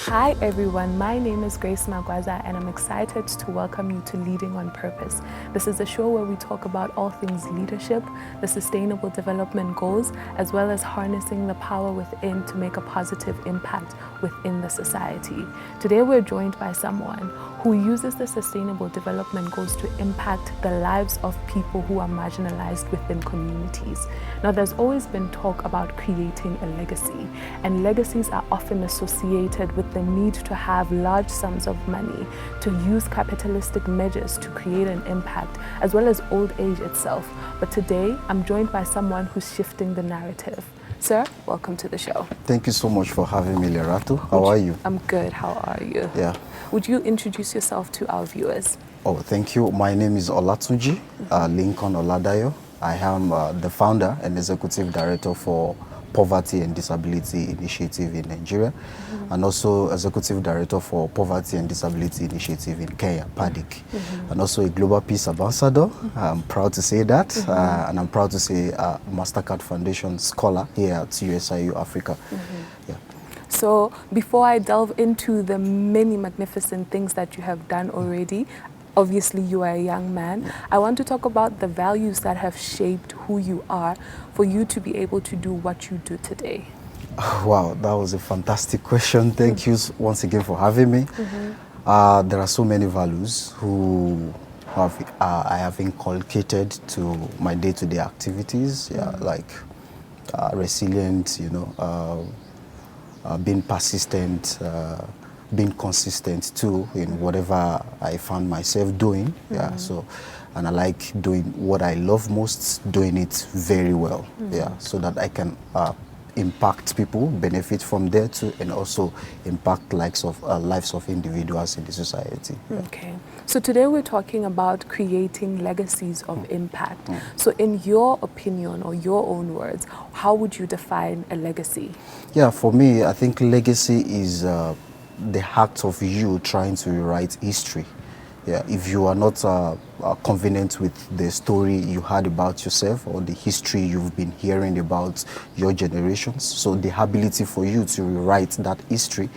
Hi everyone, my name is Grace Magwaza and I'm excited to welcome you to Leading on Purpose. This is a show where we talk about all things leadership, the sustainable development goals, as well as harnessing the power within to make a positive impact within the society. Today we're joined by someone who uses the sustainable development goals to impact the lives of people who are marginalized within communities. Now there's always been talk about creating a legacy, and legacies are often associated with the need to have large sums of money, to use capitalistic measures to create an impact, as well as old age itself. But today, I'm joined by someone who's shifting the narrative. Sir, welcome to the show. Thank you so much for having me, Lerato. How are you? I'm good. How are you? Yeah. Would you introduce yourself to our viewers? Oh, thank you. My name is Olatunji Lincoln Oladayo. I am the founder and executive director for Poverty and Disability Initiative in Nigeria, and also executive director for Poverty and Disability Initiative in Kenya, PADIN, and also a Global Peace Ambassador. I'm proud to say that, and I'm proud to say MasterCard Foundation scholar here at USIU Africa. Yeah. So before I delve into the many magnificent things that you have done already, obviously you are a young man, I want to talk about the values that have shaped who you are for you to be able to do what you do today. Wow, that was a fantastic question. Thank you once again for having me. There are so many values I have inculcated to my day-to-day activities, like resilient, being persistent, being consistent too in whatever I found myself doing. And I like doing what I love most, doing it very well. So that I can impact people, benefit from there too, and also impact lives of individuals in the society. Okay, so today we're talking about creating legacies of impact. So in your opinion or your own words, how would you define a legacy? Yeah, for me, I think legacy is the act of you trying to rewrite history. Yeah, if you are not convenient with the story you heard about yourself or the history you've been hearing about your generations, so the ability for you to rewrite that history,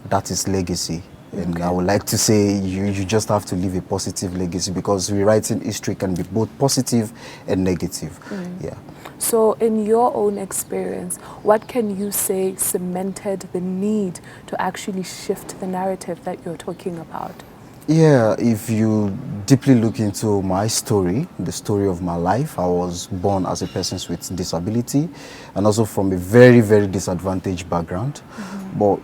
that is legacy. And I would like to say you just have to leave a positive legacy, because rewriting history can be both positive and negative. Yeah. So in your own experience, what can you say cemented the need to actually shift the narrative that you're talking about? Yeah, if you deeply look into my story, the story of my life, I was born as a person with disability and also from a very, very disadvantaged background. But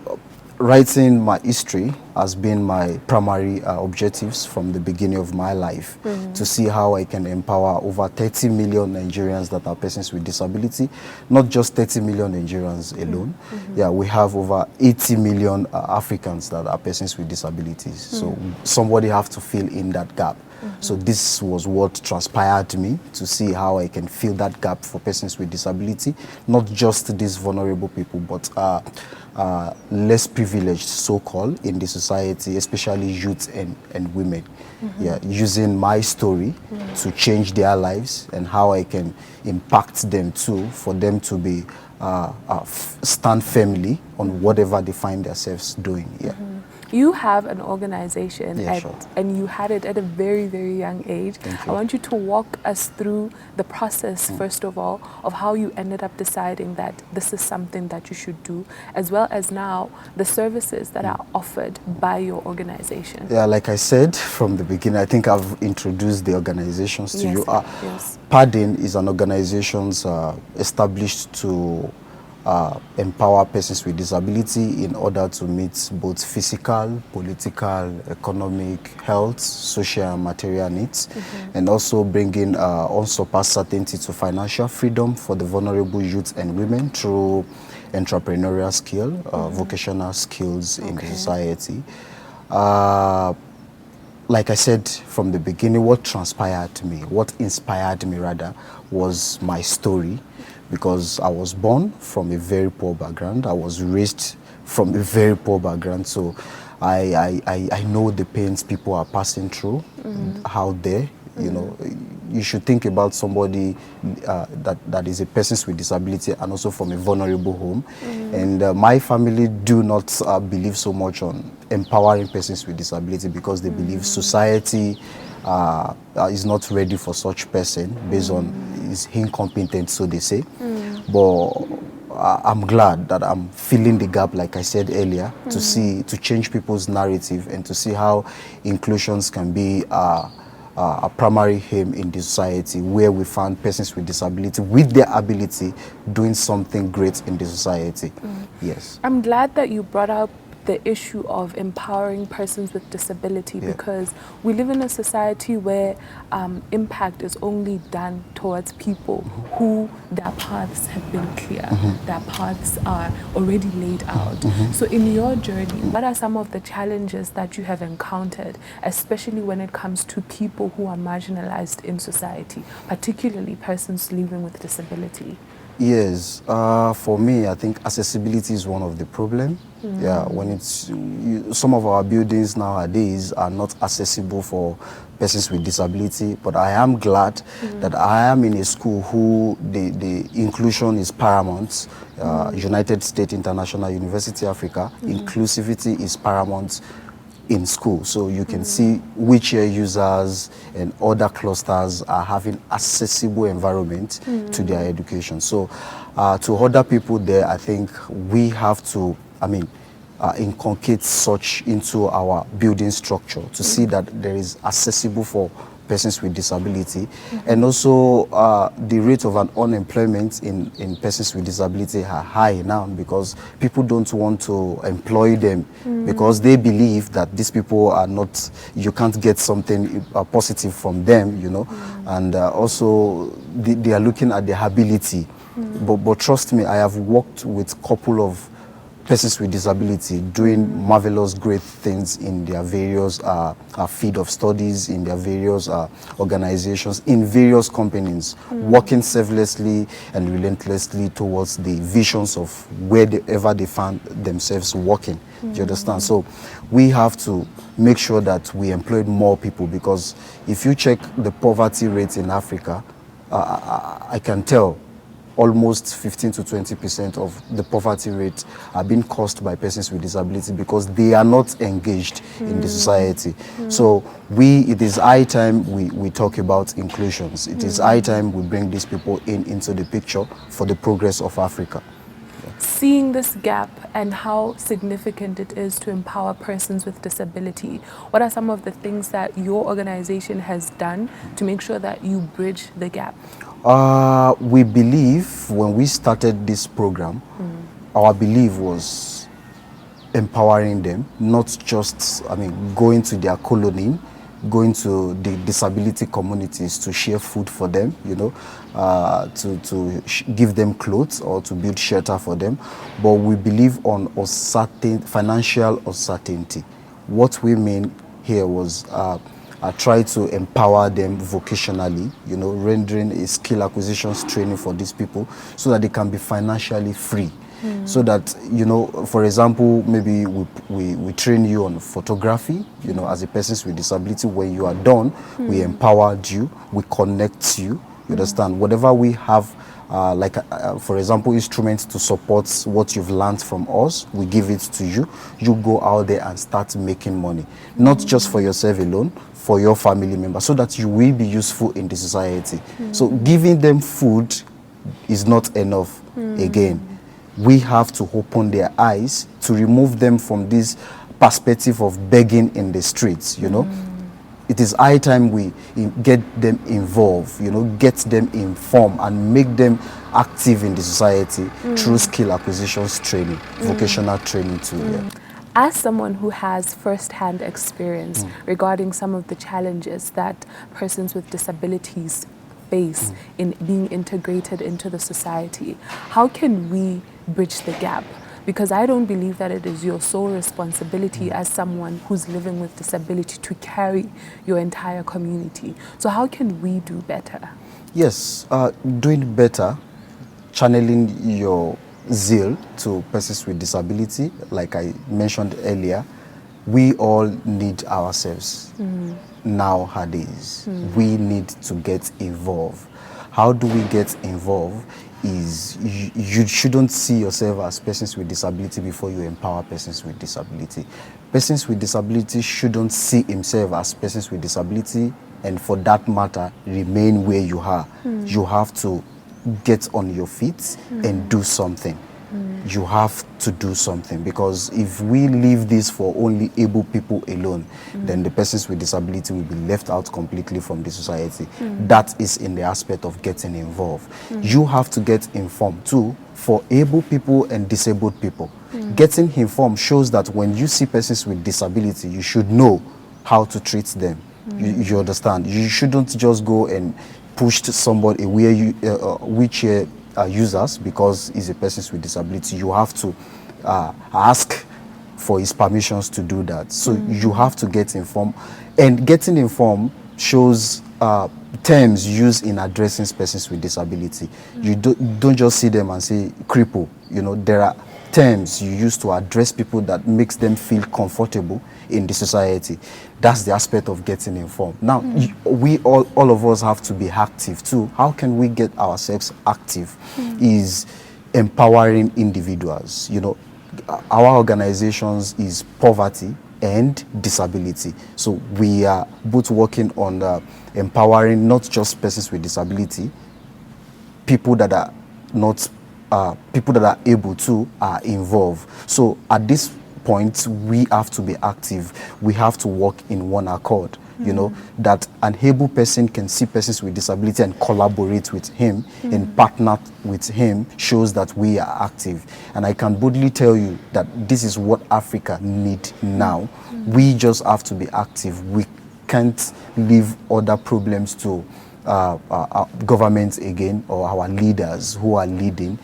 writing my history has been my primary objectives from the beginning of my life, to see how I can empower over 30 million Nigerians that are persons with disability, not just 30 million Nigerians alone. Yeah, we have over 80 million Africans that are persons with disabilities. So somebody have to fill in that gap. So this was what transpired me to see how I can fill that gap for persons with disability, not just these vulnerable people, but less privileged, so-called, in the society, especially youth and women. Yeah, using my story to change their lives and how I can impact them too, for them to be stand firmly on whatever they find themselves doing. Yeah. You have an organization, Sure. and you had it at a very, very young age. Thank you. I want you to walk us through the process, first of all, of how you ended up deciding that this is something that you should do, as well as now the services that are offered by your organization. Yeah, like I said from the beginning, I think I've introduced the organizations to you. Yes. PADIN is an organization established to empower persons with disability in order to meet both physical, political, economic, health, social and material needs, and also bringing unsurpassed certainty to financial freedom for the vulnerable youth and women through entrepreneurial skill, vocational skills in the society. Like I said from the beginning, what transpired to me, what inspired me rather, was my story, because I was born from a very poor background. I was raised from a very poor background, so I know the pains people are passing through out there You know, you should think about somebody that is a person with disability and also from a vulnerable home. And my family do not believe so much on empowering persons with disability because they believe society is not ready for such person based on his incompetence, so they say. But I'm glad that I'm filling the gap, like I said earlier, to change people's narrative and to see how inclusions can be a primary aim in the society, where we find persons with disability with their ability doing something great in the society. Yes. I'm glad that you brought up the issue of empowering persons with disability, because we live in a society where impact is only done towards people who their paths have been clear, their paths are already laid out. So in your journey, what are some of the challenges that you have encountered, especially when it comes to people who are marginalized in society, particularly persons living with disability? Yes, for me, I think accessibility is one of the problems. Yeah, when some of our buildings nowadays are not accessible for persons with disability, but I am glad that I am in a school who the inclusion is paramount. United States International University Africa, inclusivity is paramount in school. So you can see wheelchair users and other clusters are having accessible environment to their education. So to other people there, I think we have to, inculcate such into our building structure to see that there is accessible for persons with disability. And also the rate of unemployment in persons with disability are high now because people don't want to employ them because they believe that these people are not, you can't get something positive from them, you know. And also they are looking at their ability. But trust me, I have worked with a couple of persons with disability doing marvelous great things in their various field of studies, in their various organizations, in various companies, working selflessly and relentlessly towards the visions of wherever they found themselves working. Do you understand? So we have to make sure that we employ more people, because if you check the poverty rate in Africa, I can tell almost 15 to 20% of the poverty rate are being caused by persons with disability because they are not engaged in the society. So it is high time we talk about inclusions. It is high time we bring these people into the picture for the progress of Africa. Seeing this gap and how significant it is to empower persons with disability, what are some of the things that your organization has done to make sure that you bridge the gap? We believe when we started this program, our belief was empowering them, not just, going to their colony, going to the disability communities to share food for them, you know, to give them clothes or to build shelter for them. But we believe on financial uncertainty. What we mean here was try to empower them vocationally, you know, rendering a skill acquisitions training for these people so that they can be financially free. So that, you know, for example, maybe we train you on photography, you know, as a person with disability. When you are done, we empowered you, we connect you, you understand? Whatever we have, for example, instruments to support what you've learned from us, we give it to you. You go out there and start making money, not just for yourself alone, for your family members, so that you will be useful in the society. So giving them food is not enough. Again, we have to open their eyes to remove them from this perspective of begging in the streets, you know. It is high time we get them involved, you know, get them informed and make them active in the society through skill acquisitions training, vocational training too. Yeah. As someone who has first-hand experience regarding some of the challenges that persons with disabilities face in being integrated into the society, how can we bridge the gap? Because I don't believe that it is your sole responsibility as someone who's living with disability to carry your entire community. So how can we do better? Yes, doing better, channeling your zeal to persons with disability, like I mentioned earlier, we all need ourselves nowadays. We need to get involved. How do we get involved? Is you shouldn't see yourself as persons with disability before you empower persons with disability. Persons with disability shouldn't see himself as persons with disability, and for that matter, remain where you are. You have to get on your feet and do something. You have to do something, because if we leave this for only able people alone, then the persons with disability will be left out completely from the society. That is in the aspect of getting involved. You have to get informed too for able people and disabled people. Getting informed shows that when you see persons with disability, you should know how to treat them. You understand? You shouldn't just go and push somebody away, wheelchair users, because he's a person with disability. You have to ask for his permissions to do that. So you have to get informed, and getting informed shows terms used in addressing persons with disability. You don't just see them and say cripple. You know, there are terms you use to address people that makes them feel comfortable in the society. That's the aspect of getting informed. Now, we all of us have to be active too. How can we get ourselves active? Is empowering individuals. You know, our organizations is poverty and disability. So we are both working on empowering not just persons with disability, people that are not people that are able to are involved. So at this point, we have to be active. We have to work in one accord. You know, that an able person can see persons with disability and collaborate with him and partner with him shows that we are active. And I can boldly tell you that this is what Africa needs now. We just have to be active. We can't leave other problems to governments again, or our leaders who are leading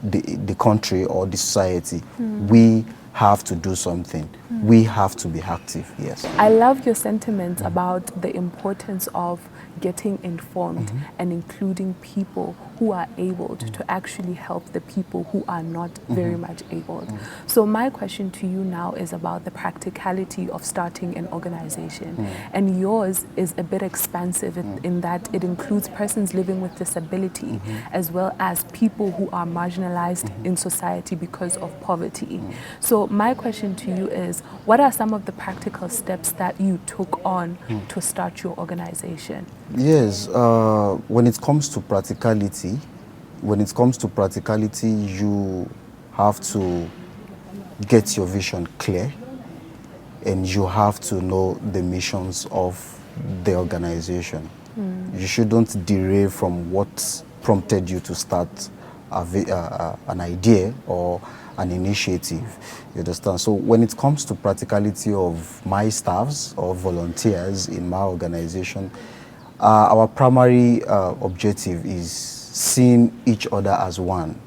the country or the society. We have to do something. We have to be active, yes. I love your sentiment about the importance of getting informed and including people who are able to actually help the people who are not very much able. So my question to you now is about the practicality of starting an organization. And yours is a bit expansive in that it includes persons living with disability as well as people who are marginalized in society because of poverty. So my question to you is, what are some of the practical steps that you took on to start your organization? Yes, when it comes to practicality, you have to get your vision clear, and you have to know the missions of the organization. You shouldn't derail from what prompted you to start an idea or an initiative. You understand? So when it comes to practicality of my staffs or volunteers in my organization, our primary objective is seeing each other as one.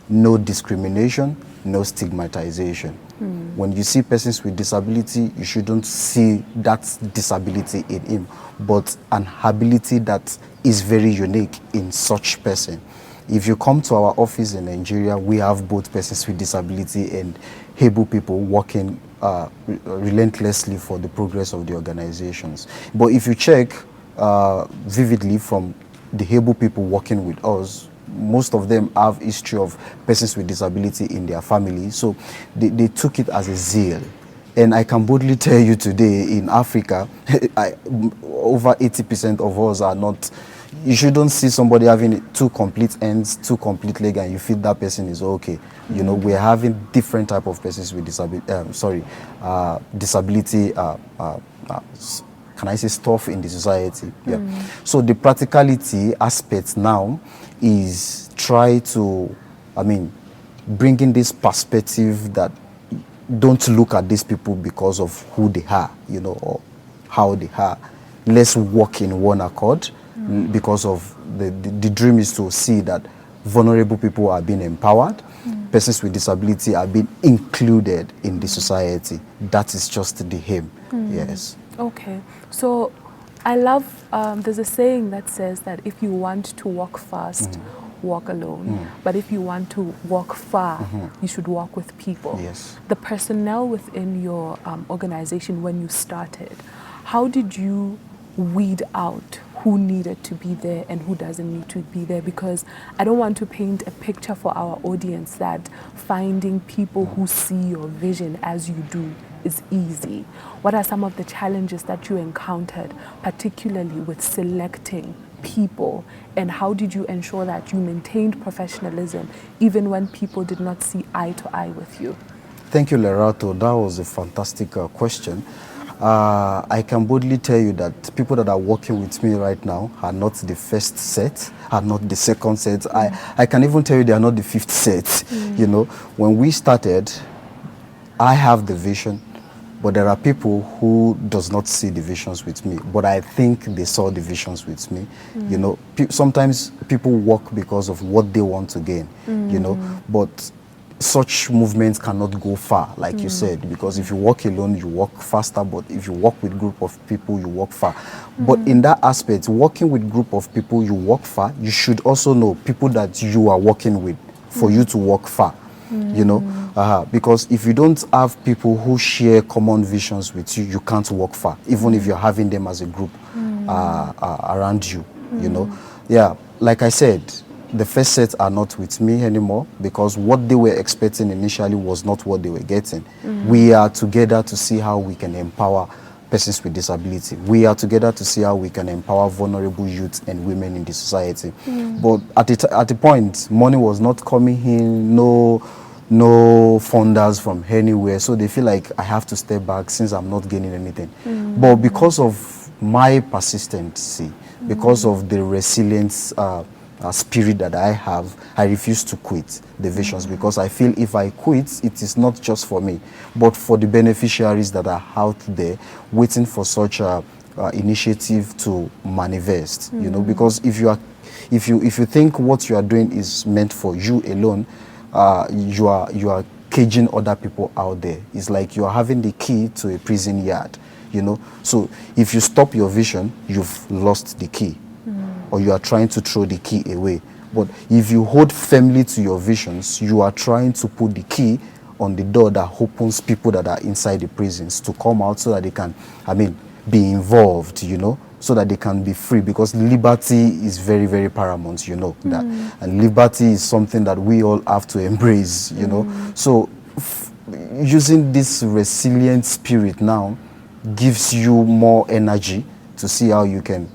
No discrimination, no stigmatization. When you see persons with disability, you shouldn't see that disability in him, but an ability that is very unique in such person. If you come to our office in Nigeria, we have both persons with disability and able people working relentlessly for the progress of the organizations. But if you check vividly from the able people working with us, most of them have history of persons with disability in their family, so they took it as a zeal. And I can boldly tell you today, in Africa, over 80% of us are not. You shouldn't see somebody having two complete ends, two complete legs, and you feel that person is okay. You know, we're having different type of persons with disability. Can I say stuff in the society? Yeah. So the practicality aspect now is try to, bring in this perspective that don't look at these people because of who they are, you know, or how they are. Let's work in one accord, because of the dream is to see that vulnerable people are being empowered, persons with disability are being included in the society. That is just the aim, yes. Okay, so I love, there's a saying that says that if you want to walk fast, walk alone, but if you want to walk far, you should walk with people. Yes. The personnel within your organization, when you started, how did you weed out who needed to be there and who doesn't need to be there? Because I don't want to paint a picture for our audience that finding people who see your vision as you do is easy. What are some of the challenges that you encountered, particularly with selecting people, and how did you ensure that you maintained professionalism even when people did not see eye to eye with you? Thank you, Lerato. That was a fantastic question. I can boldly tell you that people that are working with me right now are not the first set, are not the second set. I can even tell you they are not the fifth set. You know, when we started, I have the vision, but there are people who does not see the visions with me, but I think they saw the visions with me. You know, sometimes people work because of what they want to gain, you know, but such movements cannot go far, like you said, because if you walk alone, you walk faster, but if you walk with group of people, you walk far. But in that aspect, working with group of people, you walk far, you should also know people that you are working with for you to walk far, you know, because if you don't have people who share common visions with you, you can't walk far, even if you're having them as a group around you, you know. Yeah, like I said, the first set are not with me anymore because what they were expecting initially was not what they were getting. We are together to see how we can empower persons with disability. We are together to see how we can empower vulnerable youth and women in the society. But at the point, money was not coming in, no funders from anywhere, so they feel like I have to step back since I'm not gaining anything. But because of my persistency, because of the resilience spirit that I have, I refuse to quit the visions because I feel if I quit, it is not just for me, but for the beneficiaries that are out there waiting for such a initiative to manifest. You know, because if you think what you are doing is meant for you alone, you are caging other people out there. It's like you are having the key to a prison yard. You know, so if you stop your vision, you've lost the key. Or you are trying to throw the key away. But if you hold firmly to your visions, you are trying to put the key on the door that opens people that are inside the prisons to come out so that they can, be involved, you know, so that they can be free, because liberty is very, very paramount, you know, that. And liberty is something that we all have to embrace, you know. So using this resilient spirit now gives you more energy to see how you can,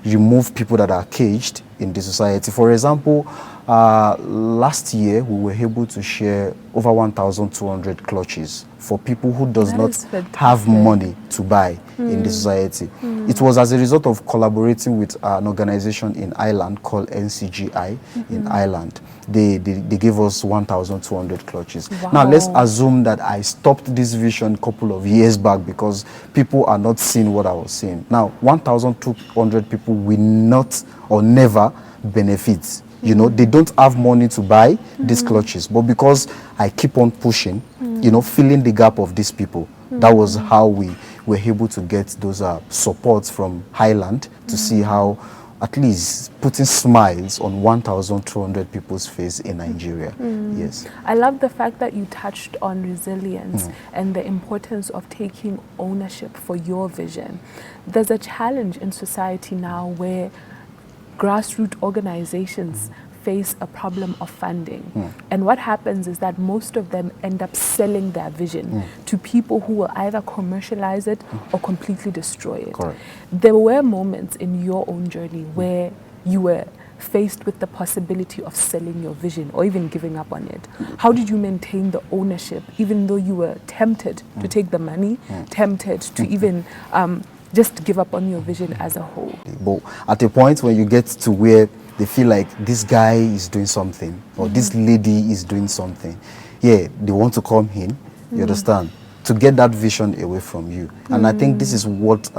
remove people that are caged in the society. For example, last year we were able to share over 1,200 clutches for people who does not have money to buy in the society. It was as a result of collaborating with an organization in Ireland called NCGI in Ireland. They gave us 1,200 clutches. Wow. Now let's assume that I stopped this vision a couple of years back because people are not seeing what I was seeing. Now 1,200 people will not or never benefit. You know, they don't have money to buy these clutches, but because I keep on pushing, you know, filling the gap of these people, that was how we were able to get those supports from Highland to see how at least putting smiles on 1,200 people's face in Nigeria. Yes. I love the fact that you touched on resilience and the importance of taking ownership for your vision. There's a challenge in society now where grassroots organizations face a problem of funding. And what happens is that most of them end up selling their vision to people who will either commercialize it or completely destroy it. Correct. There were moments in your own journey where you were faced with the possibility of selling your vision or even giving up on it. How did you maintain the ownership, even though you were tempted to take the money, tempted to even just give up on your vision as a whole? But at a point when you get to where they feel like this guy is doing something or this lady is doing something, they want to come in, you understand, to get that vision away from you. And I think this is what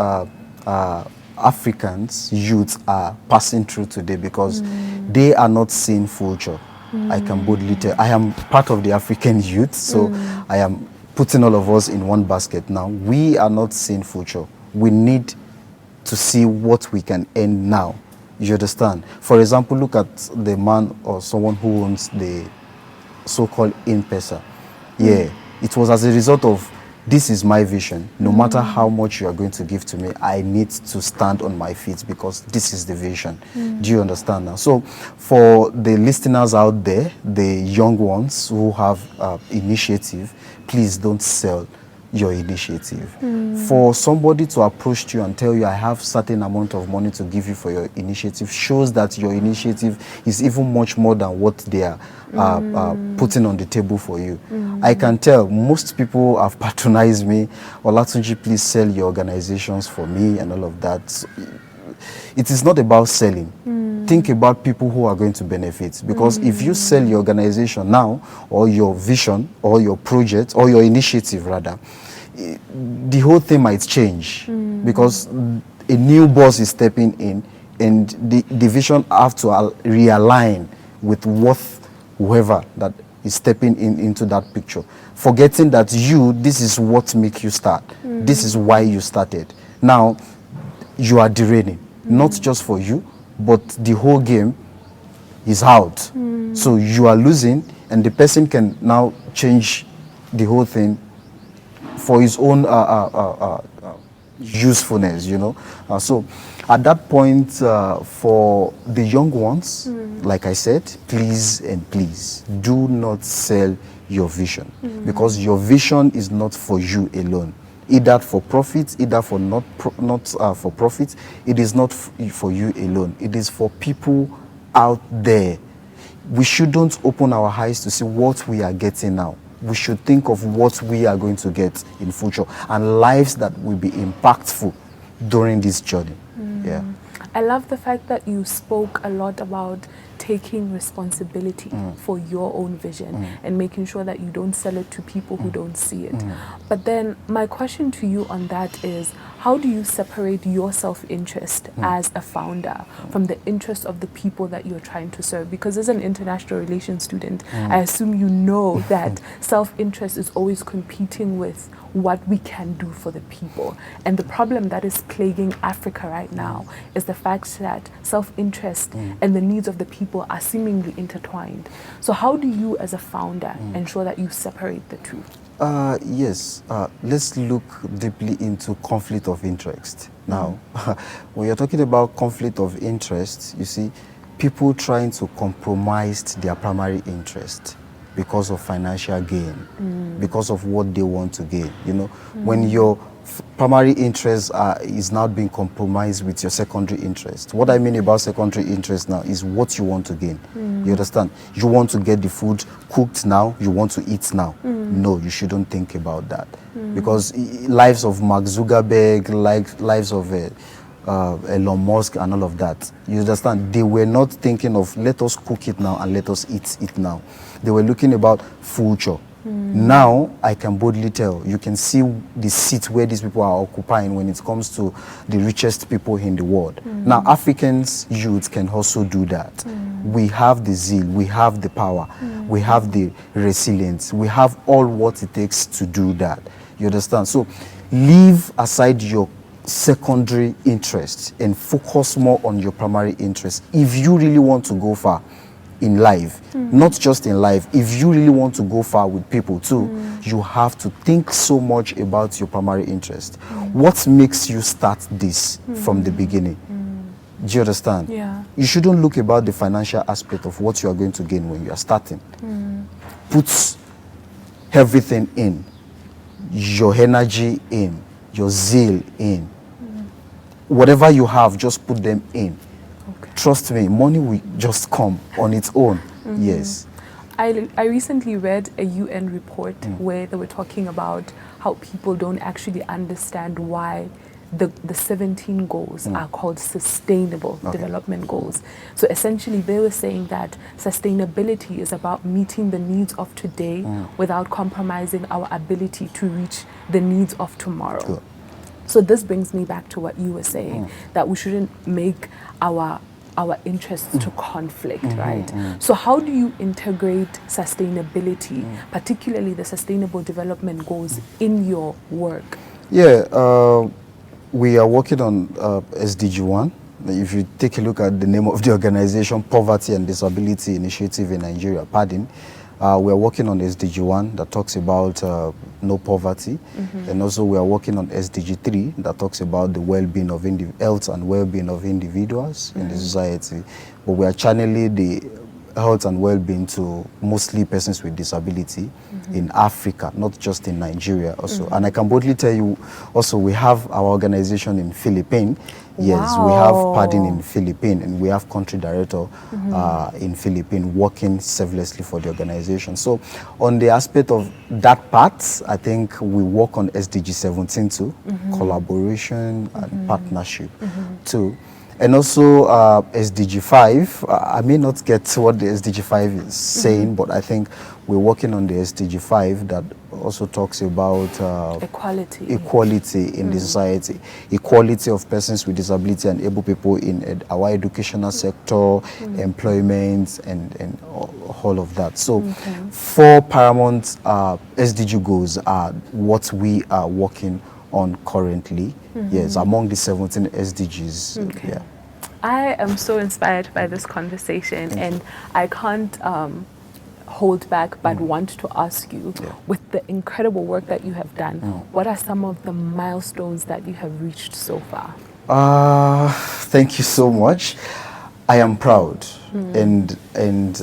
Africans, youth are passing through today, because they are not seeing future. I can boldly tell. I am part of the African youth, so I am putting all of us in one basket now. We are not seeing future. We need to see what we can earn now You understand? For example, look at the man or someone who owns the so-called in-person. Yeah, it was as a result of, this is my vision. No matter how much you are going to give to me, I need to stand on my feet because this is the vision. Do you understand now? So for the listeners out there, the young ones who have initiative, please don't sell your initiative. For somebody to approach you and tell you, I have certain amount of money to give you for your initiative, shows that your initiative is even much more than what they are putting on the table for you. I can tell most people have patronized me. Olatunji, please sell your organizations for me and all of that. It is not about selling. Think about people who are going to benefit. Because if you sell your organization now, or your vision, or your project, or your initiative rather, the whole thing might change. Because a new boss is stepping in, and the vision have to realign with what whoever that is stepping into that picture. Forgetting that this is what makes you start. This is why you started. Now, you are derailing. Not just for you, but the whole game is out. So you are losing, and the person can now change the whole thing for his own usefulness, you know. So at that point, for the young ones, like I said, please and please do not sell your vision, because your vision is not for you alone. Either for profit, either for not for profit. It is not for you alone. It is for people out there. We shouldn't open our eyes to see what we are getting now. We should think of what we are going to get in future, and lives that will be impactful during this journey. Yeah. I love the fact that you spoke a lot about taking responsibility for your own vision and making sure that you don't sell it to people who don't see it. But then my question to you on that is, how do you separate your self-interest as a founder from the interest of the people that you're trying to serve? Because as an international relations student, I assume you know that self-interest is always competing with what we can do for the people. And the problem that is plaguing Africa right now is the fact that self-interest and the needs of the people are seemingly intertwined. So how do you as a founder ensure that you separate the two? Yes, let's look deeply into conflict of interest. Now, when you're talking about conflict of interest, you see, people trying to compromise their primary interest because of financial gain, because of what they want to gain. You know, when your primary interest is now being compromised with your secondary interest. What I mean about secondary interest now is what you want to gain. You understand? You want to get the food cooked now, you want to eat now. No, you shouldn't think about that. Because lives of Mark Zuckerberg, lives of Elon Musk and all of that, you understand, they were not thinking of let us cook it now and let us eat it now. They were looking about future. Now, I can boldly tell, you can see the seat where these people are occupying when it comes to the richest people in the world. Now, Africans youths can also do that. We have the zeal, we have the power, we have the resilience, we have all what it takes to do that. You understand? So, leave aside your secondary interests and focus more on your primary interests. If you really want to go far in life, not just in life, if you really want to go far with people too, you have to think so much about your primary interest. What makes you start this from the beginning? Do you understand? Yeah. You shouldn't look about the financial aspect of what you are going to gain when you are starting. Put everything in, your energy in, your zeal in. Whatever you have, just put them in. Okay. Trust me, money will just come on its own. Yes. I recently read a UN report where they were talking about how people don't actually understand why the 17 goals are called sustainable development goals. So essentially they were saying that sustainability is about meeting the needs of today without compromising our ability to reach the needs of tomorrow. Good. So this brings me back to what you were saying, that we shouldn't make our interests to conflict, right? So how do you integrate sustainability, particularly the sustainable development goals, in your work? Yeah, we are working on SDG 1, If you take a look at the name of the organization, Poverty and Disability Initiative in Nigeria, PADIN, we're working on SDG 1 that talks about no poverty, and also we are working on SDG 3 that talks about the well-being of health and well-being of individuals in the society. But we are channeling the health and well-being to mostly persons with disability in Africa, not just in Nigeria also. And I can boldly tell you also we have our organization in Philippines. Yes, we have PADIN in Philippines, and we have country director in Philippines working selflessly for the organization. So on the aspect of that part, I think we work on SDG 17 too, collaboration and partnership too. And also SDG 5, I may not get what the SDG 5 is saying, but I think we're working on the SDG 5 that also talks about equality in the society, equality of persons with disability and able people in our educational sector, employment, and all of that. So 4 paramount SDG goals are what we are working on currently. Yes, among the 17 SDGs. Yeah. I am so inspired by this conversation, and I can't hold back but want to ask you, with the incredible work that you have done, what are some of the milestones that you have reached so far? Thank you so much. I am proud, and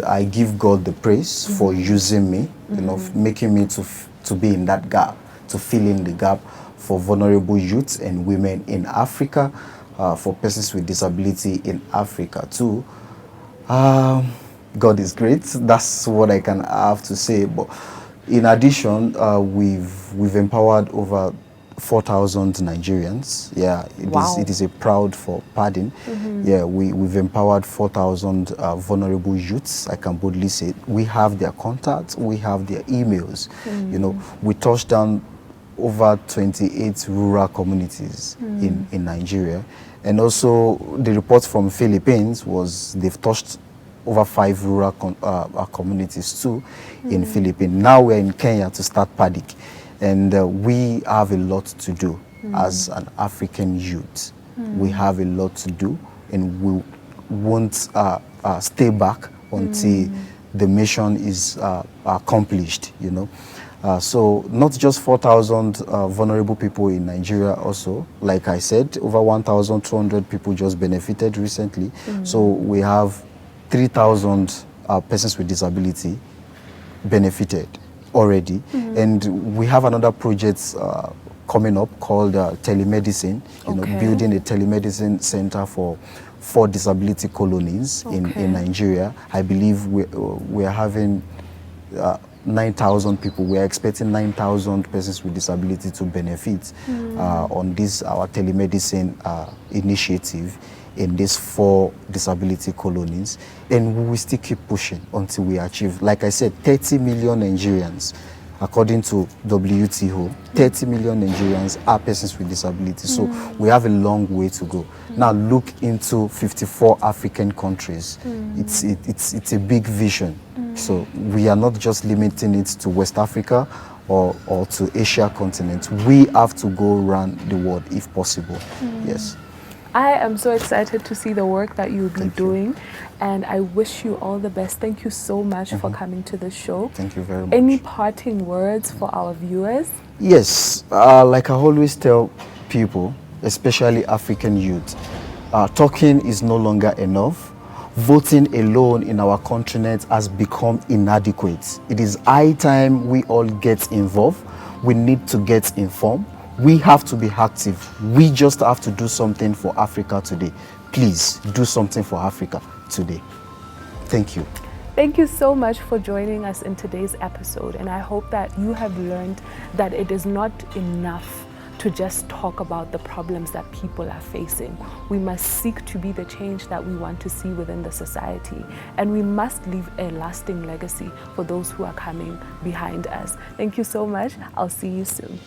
I give God the praise for using me, you know, making me to be in that gap, to fill in the gap for vulnerable youth and women in Africa, for persons with disability in Africa too. God is great. That's what I can have to say. But in addition, we've empowered over 4,000 Nigerians. Yeah, it is a proud for PADIN. Yeah, we've empowered 4,000 vulnerable youths. I can boldly say we have their contacts, we have their emails. You know, we touched down over 28 rural communities in Nigeria. And also the reports from Philippines was they've touched over 5 rural communities too in Philippines. Now we're in Kenya to start PADIN, and we have a lot to do as an African youth. We have a lot to do, and we won't stay back until the mission is accomplished, you know. So not just 4,000 vulnerable people in Nigeria also, like I said, over 1,200 people just benefited recently. So we have 3,000 persons with disability benefited already. And we have another project coming up called telemedicine, you know, building a telemedicine center for 4 disability colonies in Nigeria. I believe we are having 9,000 people. We are expecting 9,000 persons with disability to benefit on this our telemedicine initiative in these 4 disability colonies, and we will still keep pushing until we achieve, like I said, 30 million Nigerians. According to WTO, 30 million Nigerians are persons with disability. So we have a long way to go. Now look into 54 African countries. It's a big vision. So we are not just limiting it to West Africa or to Asia continent. We have to go around the world if possible. Yes. I am so excited to see the work that you'll be doing, and I wish you all the best. Thank you so much for coming to the show. Thank you very much. Any parting words for our viewers? Yes, like I always tell people, especially African youth, talking is no longer enough. Voting alone in our continent has become inadequate. It is high time we all get involved. We need to get informed. We have to be active. We just have to do something for Africa today. Please do something for Africa today. Thank you. Thank you so much for joining us in today's episode, and I hope that you have learned that it is not enough to just talk about the problems that people are facing. We must seek to be the change that we want to see within the society, and we must leave a lasting legacy for those who are coming behind us. Thank you so much. I'll see you soon.